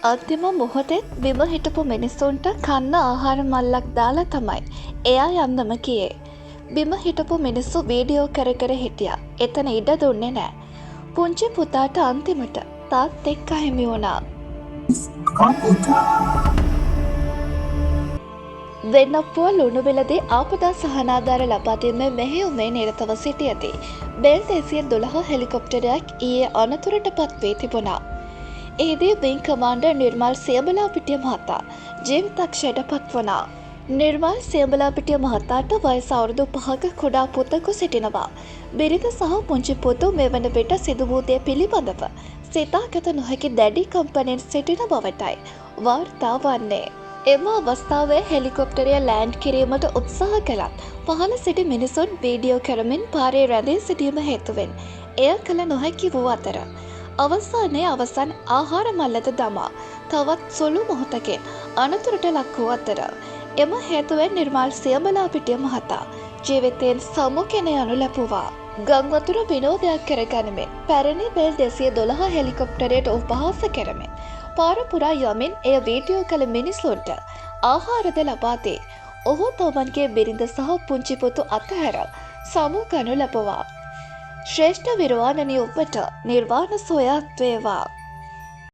අන්තිම මොහොතෙත් බිම හිටපු මිනිස්සුන්ට කන්න ආහාර මල්ලක් දාලා තමයි එයා යන්නම කියේ. බිම හිටපු මිනිස්සු වීඩියෝ කර කර හිටියා. එතන ඉඩ දුන්නේ නෑ. පුංචි පුතාට අන්තිමට තාත් එක්ක හිමි වුණා. වෙන්නපුව ලුණුබෙලදී ආපදා සහනාධාර ලබා දීමේ මෙහෙයුමේ නිරතව සිටියදී බෙල් 212 හෙලිකොප්ටරයක් ඊයේ අනතුරටපත් වී තිබුණා. එහිදී විං කමාන්ඩර් නිර්මල් සියඹලාපිටිය මහතා ජීවිතක්ෂයට පත් වුණා. නිර්මල් සියඹලාපිටිය මහතාට වයස අවුරුදු 5ක කුඩා පුතෙකු සිටිනවා. බිරිඳ සහ පුංචි පුතු මෙවන විට සිදු වූ දේ පිළිබඳව සිතාගත නොහැකි දැඩි කම්පනයෙන් සිටින බවටයි වාර්තා වන්නේ. එම අවස්ථාවේ හෙලිකොප්ටරය ලෑන්ඩ් කිරීමට උත්සාහ කළත් පහළ සිටි මිනිසුන් වීඩියෝ කරමින් පාරේ රැඳී සිටීම හේතුවෙන් එය කළ නොහැකි වූ අතර අවසානයේ අවසන් ආහාර මල්ලද දමා තවත් සුළු මොහොතකින් අනතුරට ලක් වූ අතර එම හේතුවෙන් නිර්මල් සියඹලාපිටිය මහතා ජීවිතයෙන් සමුගෙන යනු ලැබුවා. ගංවතුර විනෝදයක් කරගනිමින් පැරණි බෙල් 212 හෙලිකොප්ටරයට උපහාස කරමින් පාර පුරා යමින් එය වීඩියෝ කළ මිනිසුන්ට ආහාරද ලබා දී ඔහු තමන්ගේ බිරිඳ සහ පුංචි පුතු අතහැර සමු ගනු ලැබුවා. ශ්‍රේෂ්ඨ විරවාණනිය ඔබට නිර්වාණ සොයාත් වේවා.